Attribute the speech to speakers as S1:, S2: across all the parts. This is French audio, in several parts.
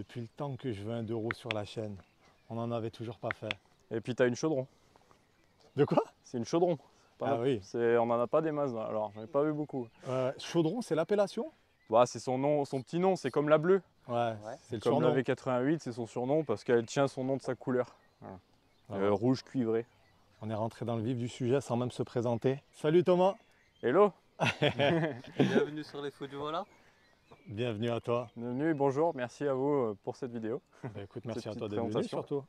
S1: Depuis le temps que je veux un 2 roues sur la chaîne, on n'en avait toujours pas fait.
S2: Et puis tu as une chaudron.
S1: De quoi?
S2: C'est une chaudron.
S1: Ah oui.
S2: On n'en a pas des masses, alors j'en ai pas vu beaucoup.
S1: Chaudron, c'est l'appellation?
S2: Bah, c'est son nom, son petit nom, c'est comme la bleue.
S1: Ouais, c'est le
S2: Comme
S1: surnom.
S2: la V88, c'est son surnom parce qu'elle tient son nom de sa couleur. Voilà.
S1: Voilà.
S2: Rouge cuivré.
S1: On est rentré dans le vif du sujet sans même se présenter. Salut Thomas.
S2: Hello.
S3: Bienvenue sur les feux du volant.
S1: Bienvenue à toi.
S2: Bienvenue et bonjour, merci à vous pour cette vidéo.
S1: Bah, écoute, merci
S2: Cette
S1: à toi
S2: petite
S1: d'être venu
S2: présentation.
S1: surtout.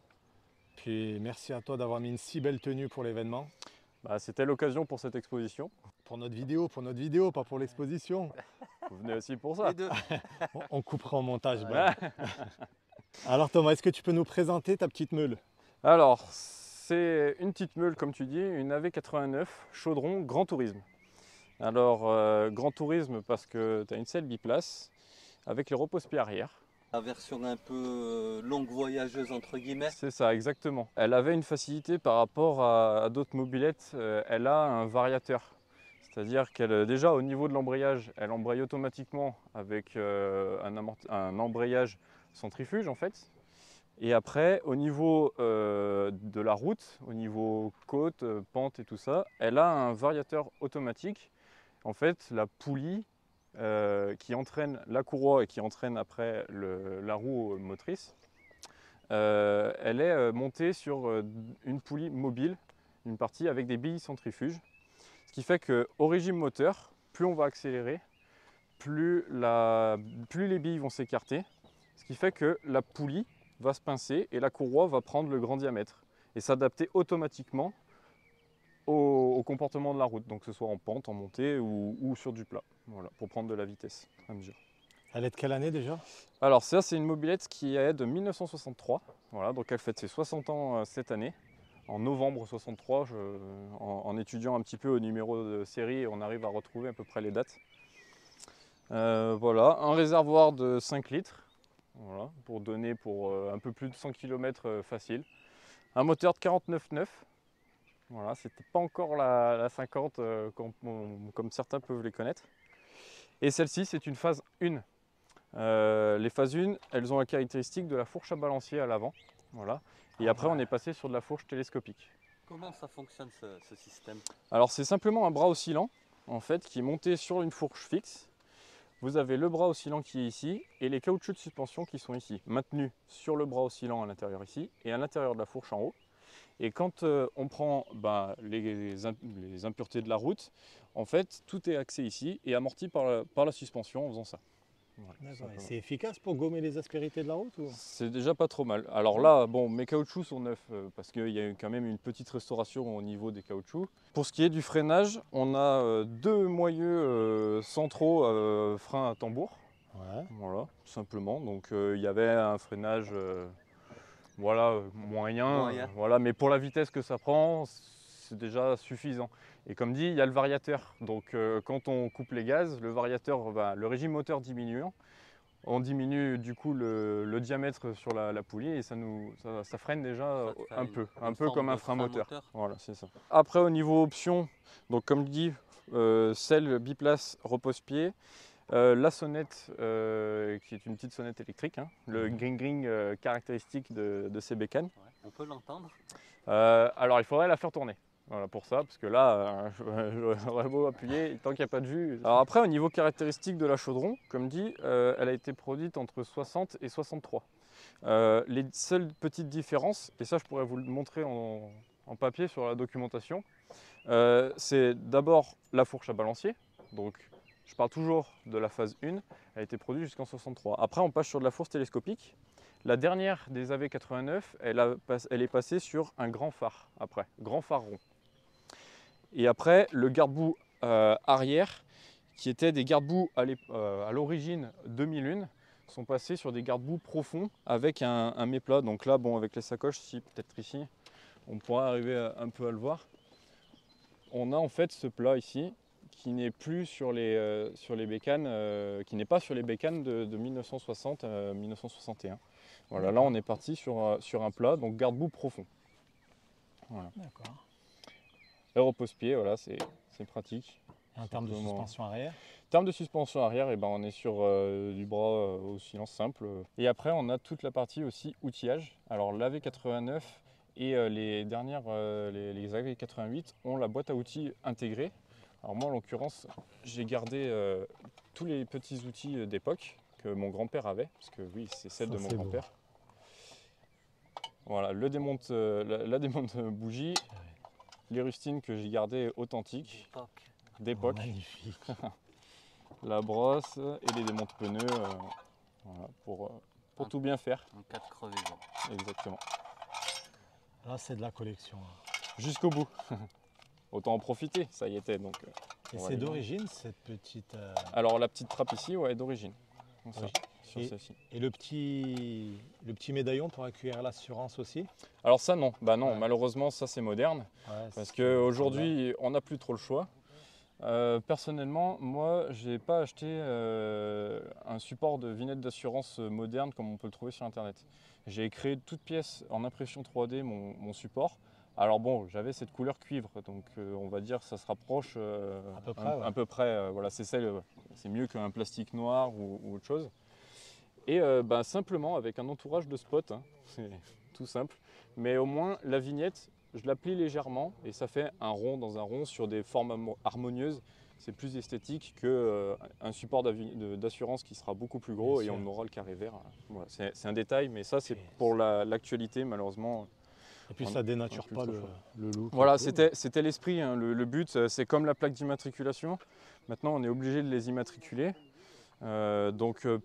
S1: Puis merci à toi d'avoir mis une si belle tenue pour l'événement.
S2: Bah, c'était l'occasion pour cette exposition.
S1: Pour notre vidéo, pas pour l'exposition.
S2: Vous venez aussi pour ça.
S3: Les deux.
S1: On coupera au montage.
S2: Ouais.
S1: Alors Thomas, est-ce que tu peux nous présenter ta petite meule?
S2: Alors, c'est une petite meule, comme tu dis, une AV89 chaudron Grand Tourisme. Alors, Grand Tourisme parce que tu as une selle biplace avec les repose-pieds arrière.
S3: La version un peu longue voyageuse entre guillemets.
S2: C'est ça, exactement. Elle avait une facilité par rapport à d'autres mobylettes, elle a un variateur. C'est-à-dire qu'elle, déjà au niveau de l'embrayage, elle embraye automatiquement avec un embrayage centrifuge en fait. Et après, au niveau de la route, au niveau côte, pente et tout ça, elle a un variateur automatique. En fait, la poulie qui entraîne la courroie et qui entraîne après la roue motrice, elle est montée sur une poulie mobile, une partie avec des billes centrifuges. Ce qui fait qu'au régime moteur, plus on va accélérer, plus les billes vont s'écarter. Ce qui fait que la poulie va se pincer et la courroie va prendre le grand diamètre et s'adapter automatiquement au comportement de la route, donc que ce soit en pente, en montée ou sur du plat, voilà, pour prendre de la vitesse à mesure.
S1: Elle est de quelle année déjà?
S2: Alors ça, c'est une mobilette qui est de 1963, voilà, donc elle fête ses 60 ans cette année. En novembre 63, en étudiant un petit peu au numéro de série, on arrive à retrouver à peu près les dates. Voilà, un réservoir de 5 litres, voilà, pour donner pour un peu plus de 100 km facile. Un moteur de 49,9. Voilà, c'était pas encore la 50 comme certains peuvent les connaître. Et celle-ci, c'est une phase 1. Les phases 1, elles ont la caractéristique de la fourche à balancier à l'avant. Voilà. Et après, on est passé sur de la fourche télescopique.
S3: Comment ça fonctionne ce système?
S2: Alors, c'est simplement un bras oscillant en fait, qui est monté sur une fourche fixe. Vous avez le bras oscillant qui est ici et les caoutchoucs de suspension qui sont ici, maintenus sur le bras oscillant à l'intérieur ici et à l'intérieur de la fourche en haut. Et quand on prend les impuretés de la route, en fait, tout est axé ici et amorti par la suspension en faisant ça. Voilà,
S1: c'est efficace pour gommer les aspérités de la route ou...
S2: C'est déjà pas trop mal. Alors là, bon, mes caoutchoucs sont neufs parce qu'il y a eu quand même une petite restauration au niveau des caoutchoucs. Pour ce qui est du freinage, on a deux moyeux centraux frein à tambour.
S1: Ouais.
S2: Voilà, tout simplement. Donc il y avait un freinage voilà, moyen. Voilà, mais pour la vitesse que ça prend, c'est déjà suffisant. Et comme dit, il y a le variateur. Donc quand on coupe les gaz, le variateur, le régime moteur diminuant, on diminue du coup le diamètre sur la poulie et ça freine déjà un peu comme un frein moteur. Voilà, c'est ça. Après au niveau option, donc comme dit, selle biplace repose-pied, la sonnette qui est une petite sonnette électrique, hein, le gring-gring caractéristique de ces bécanes.
S3: Ouais, on peut l'entendre.
S2: Alors il faudrait la faire tourner. Voilà pour ça, parce que là, j'aurais beau appuyer, tant qu'il n'y a pas de jus. Alors après, au niveau caractéristique de la chaudron, comme dit, elle a été produite entre 60 et 63. Les seules petites différences, et ça je pourrais vous le montrer en papier sur la documentation, c'est d'abord la fourche à balancier. Donc je parle toujours de la phase 1, elle a été produite jusqu'en 63. Après on passe sur de la fourche télescopique. La dernière des AV89, elle est passée sur un grand phare après, grand phare rond. Et après, le garde-boue arrière, qui étaient des garde-boue à l'origine 2001, sont passés sur des garde-boue profonds avec un méplat. Donc là, bon, avec les sacoches, peut-être ici, on pourra arriver un peu à le voir. On a en fait ce plat ici, qui n'est plus sur les bécanes, qui n'est pas sur les bécanes de 1960 à 1961. Voilà, là on est parti sur un plat, donc garde-boue profond. Voilà.
S1: D'accord.
S2: Et repose-pied, voilà, c'est pratique.
S1: En termes de
S2: Simplement.
S1: suspension arrière?
S2: En termes de suspension arrière, eh ben, on est sur du bras au silence simple. Et après, on a toute la partie aussi outillage. Alors la V89 et les dernières, les AV88 ont la boîte à outils intégrée. Alors moi, en l'occurrence, j'ai gardé tous les petits outils d'époque que mon grand-père avait, parce que oui, c'est celle
S1: Ça,
S2: de mon
S1: c'est beau.
S2: grand-père. Voilà, le démonte, la démonte bougie, les rustines que j'ai gardées authentiques, d'époque.
S1: Magnifique.
S2: La brosse et les démontes pneus voilà, pour tout bien faire.
S3: En cas de crevaison.
S2: Exactement.
S1: Là, c'est de la collection, hein.
S2: Jusqu'au bout. Autant en profiter, ça y était. Donc,
S1: Et
S2: on va
S1: c'est
S2: les
S1: d'origine, cette petite...
S2: Alors la petite trappe ici, ouais, est d'origine. Comme ça,
S1: Oui.
S2: sur celle-ci.
S1: Et le petit médaillon pour accueillir l'assurance aussi?
S2: Alors ça non, bah non,
S1: Ouais.
S2: malheureusement ça c'est moderne.
S1: Ouais,
S2: Parce
S1: c'est-
S2: qu'aujourd'hui on n'a plus trop le choix. Personnellement, moi j'ai pas acheté un support de vignette d'assurance moderne comme on peut le trouver sur internet. J'ai créé toute pièce en impression 3D mon support. Alors bon, j'avais cette couleur cuivre, donc on va dire que ça se rapproche
S1: À peu près, ouais.
S2: à peu près, voilà, c'est mieux qu'un plastique noir ou autre chose. Et bah, simplement avec un entourage de spots, hein, c'est tout simple. Mais au moins la vignette, je la plie légèrement et ça fait un rond dans un rond sur des formes harmonieuses. C'est plus esthétique qu'un support d'assurance qui sera beaucoup plus gros
S1: Bien
S2: et
S1: sûr.
S2: on aura le carré vert. Voilà, c'est un détail, mais ça c'est
S1: Et
S2: pour l'actualité malheureusement.
S1: Et puis
S2: On-
S1: ça dénature
S2: plus
S1: pas
S2: trop
S1: le,
S2: chaud.
S1: le look.
S2: Voilà,
S1: et tout.
S2: c'était l'esprit, hein. Le but, c'est comme la plaque d'immatriculation. Maintenant, on est obligé de les immatriculer.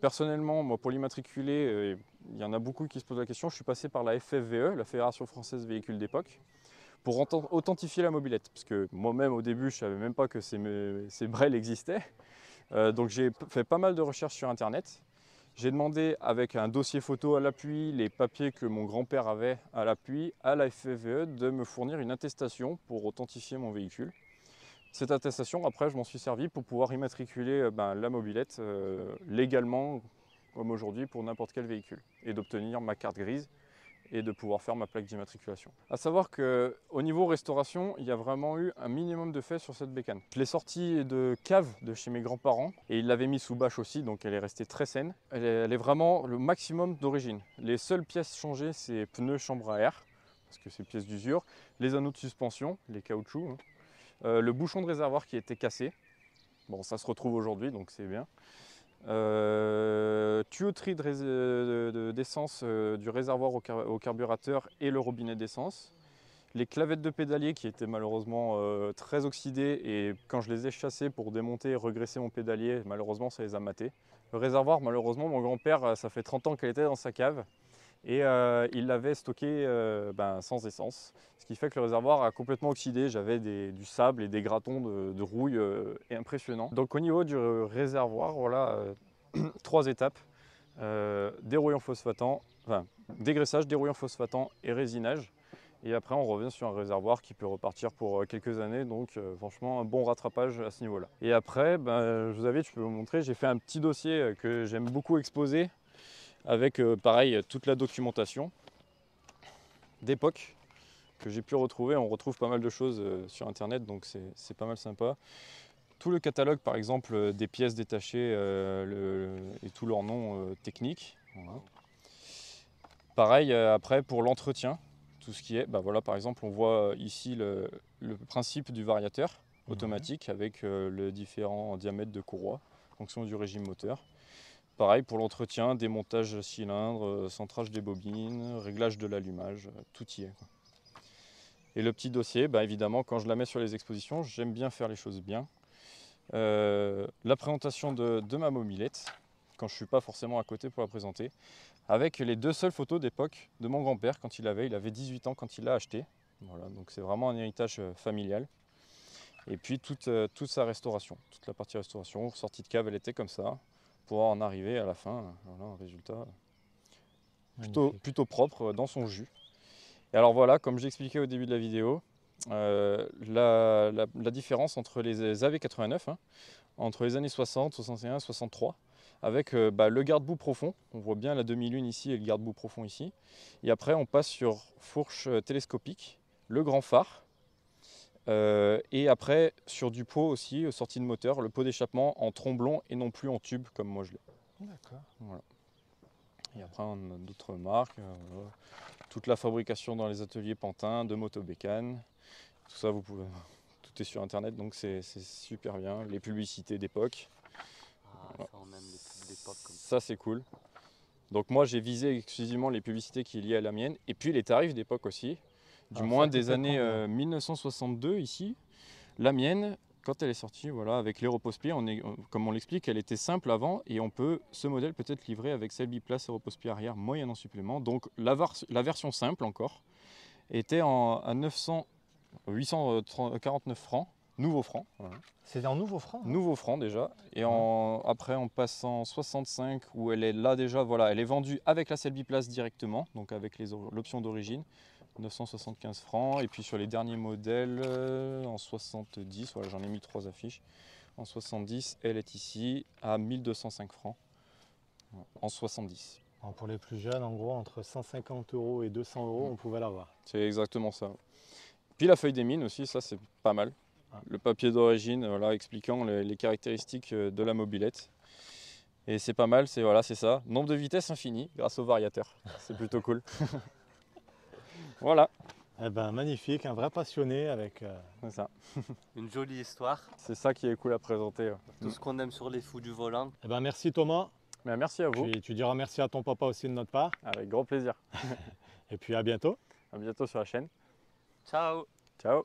S2: Personnellement, moi, pour l'immatriculer, il y en a beaucoup qui se posent la question. Je suis passé par la FFVE, la Fédération Française Véhicules d'époque, pour authentifier la mobilette. Parce que moi-même, au début, je ne savais même pas que ces brels existaient. Donc j'ai fait pas mal de recherches sur Internet. J'ai demandé avec un dossier photo à l'appui, les papiers que mon grand-père avait à l'appui, à la FFVE de me fournir une attestation pour authentifier mon véhicule. Cette attestation, après, je m'en suis servi pour pouvoir immatriculer la mobilette légalement, comme aujourd'hui, pour n'importe quel véhicule, et d'obtenir ma carte grise et de pouvoir faire ma plaque d'immatriculation. A savoir qu'au niveau restauration, il y a vraiment eu un minimum de fait sur cette bécane. Je l'ai sortie de cave de chez mes grands-parents et ils l'avaient mis sous bâche aussi, donc elle est restée très saine. Elle est vraiment le maximum d'origine. Les seules pièces changées, c'est pneus chambre à air, parce que c'est pièces d'usure, les anneaux de suspension, les caoutchoucs, hein. Le bouchon de réservoir qui était cassé. Bon, ça se retrouve aujourd'hui, donc c'est bien. Tuyauterie d'essence du réservoir au carburateur et le robinet d'essence. Les clavettes de pédalier qui étaient malheureusement très oxydées et quand je les ai chassées pour démonter et regresser mon pédalier, malheureusement ça les a matés. Le réservoir, malheureusement, mon grand-père, ça fait 30 ans qu'elle était dans sa cave et il l'avait stocké sans essence. Ce qui fait que le réservoir a complètement oxydé, j'avais du sable et des gratons de rouille impressionnants. Donc au niveau du réservoir, voilà, 3 étapes, dérouillant phosphatant, dégraissage, dérouillant phosphatant et résinage. Et après on revient sur un réservoir qui peut repartir pour quelques années, donc franchement un bon rattrapage à ce niveau-là. Et après, je peux vous montrer, j'ai fait un petit dossier que j'aime beaucoup exposer, avec pareil toute la documentation d'époque que j'ai pu retrouver. On retrouve pas mal de choses sur internet, donc c'est pas mal sympa. Tout le catalogue par exemple des pièces détachées et tous leurs noms techniques. Voilà. Pareil après pour l'entretien, tout ce qui est, voilà, par exemple on voit ici le principe du variateur automatique avec les différents diamètres de courroie en fonction du régime moteur. Pareil pour l'entretien, démontage cylindre, centrage des bobines, réglage de l'allumage, tout y est, quoi. Et le petit dossier, évidemment, quand je la mets sur les expositions, j'aime bien faire les choses bien. La présentation de ma mobilette, quand je ne suis pas forcément à côté pour la présenter, avec les 2 seules photos d'époque de mon grand-père quand il avait 18 ans quand il l'a acheté. Voilà, donc c'est vraiment un héritage familial. Et puis toute sa restauration, toute la partie restauration, sortie de cave, elle était comme ça, pour en arriver à la fin, voilà, un résultat plutôt propre dans son jus. Et alors voilà, comme j'expliquais au début de la vidéo, la différence entre les AV89, hein, entre les années 60, 61, 63, avec le garde-boue profond, on voit bien la demi-lune ici et le garde-boue profond ici, et après on passe sur fourche télescopique, le grand phare, Et après, sur du pot aussi, sortie de moteur, le pot d'échappement en tromblon et non plus en tube comme moi je l'ai.
S1: D'accord.
S2: Voilà. Et après, on a d'autres marques. Voilà. Toute la fabrication dans les ateliers Pantin, de Motobécane. Tout ça, tout est sur internet, donc c'est super bien. Les publicités d'époque.
S3: Ah, ça, on aime les pubs d'époque comme ça.
S2: Ça, c'est cool. Donc moi, j'ai visé exclusivement les publicités qui sont liées à la mienne. Et puis les tarifs d'époque aussi. Du
S1: Alors,
S2: moins
S1: ça, tu
S2: des
S1: peux
S2: années
S1: prendre,
S2: 1962 ici. La mienne, quand elle est sortie, voilà, avec l'Aéroposteplie, comme on l'explique, elle était simple avant et ce modèle peut être livré avec selle biplace Aéroposteplie arrière moyennant supplément. Donc la version simple encore était à 849 francs, nouveaux francs. Voilà.
S1: c'est en nouveau franc. Hein.
S2: Nouveaux francs déjà. Et après on passe en 65 où elle est là déjà, voilà, elle est vendue avec la selle biplace directement, donc avec l'option d'origine. 975 francs, et puis sur les derniers modèles en 70, voilà, j'en ai mis 3 affiches. En 70, elle est ici à 1205 francs en 70.
S1: Alors, pour les plus jeunes, en gros, entre 150 € et 200 €, on pouvait l'avoir.
S2: C'est exactement ça. Puis la feuille des mines aussi, ça c'est pas mal.
S1: Ah.
S2: Le papier d'origine, voilà, expliquant les caractéristiques de la mobilette. Et c'est pas mal, c'est voilà, c'est ça. Nombre de vitesses infini grâce au variateur. C'est plutôt cool. Voilà,
S1: Eh ben, magnifique, un vrai passionné avec...
S2: c'est ça.
S3: Une jolie histoire.
S2: C'est ça qui est cool à présenter.
S3: Tout ce qu'on aime sur les fous du volant.
S1: Eh ben, merci Thomas.
S2: Mais merci à vous,
S1: Puis, tu diras merci à ton papa aussi de notre part.
S2: avec grand plaisir.
S1: Et puis à bientôt.
S2: À bientôt sur la chaîne.
S3: Ciao!
S2: Ciao.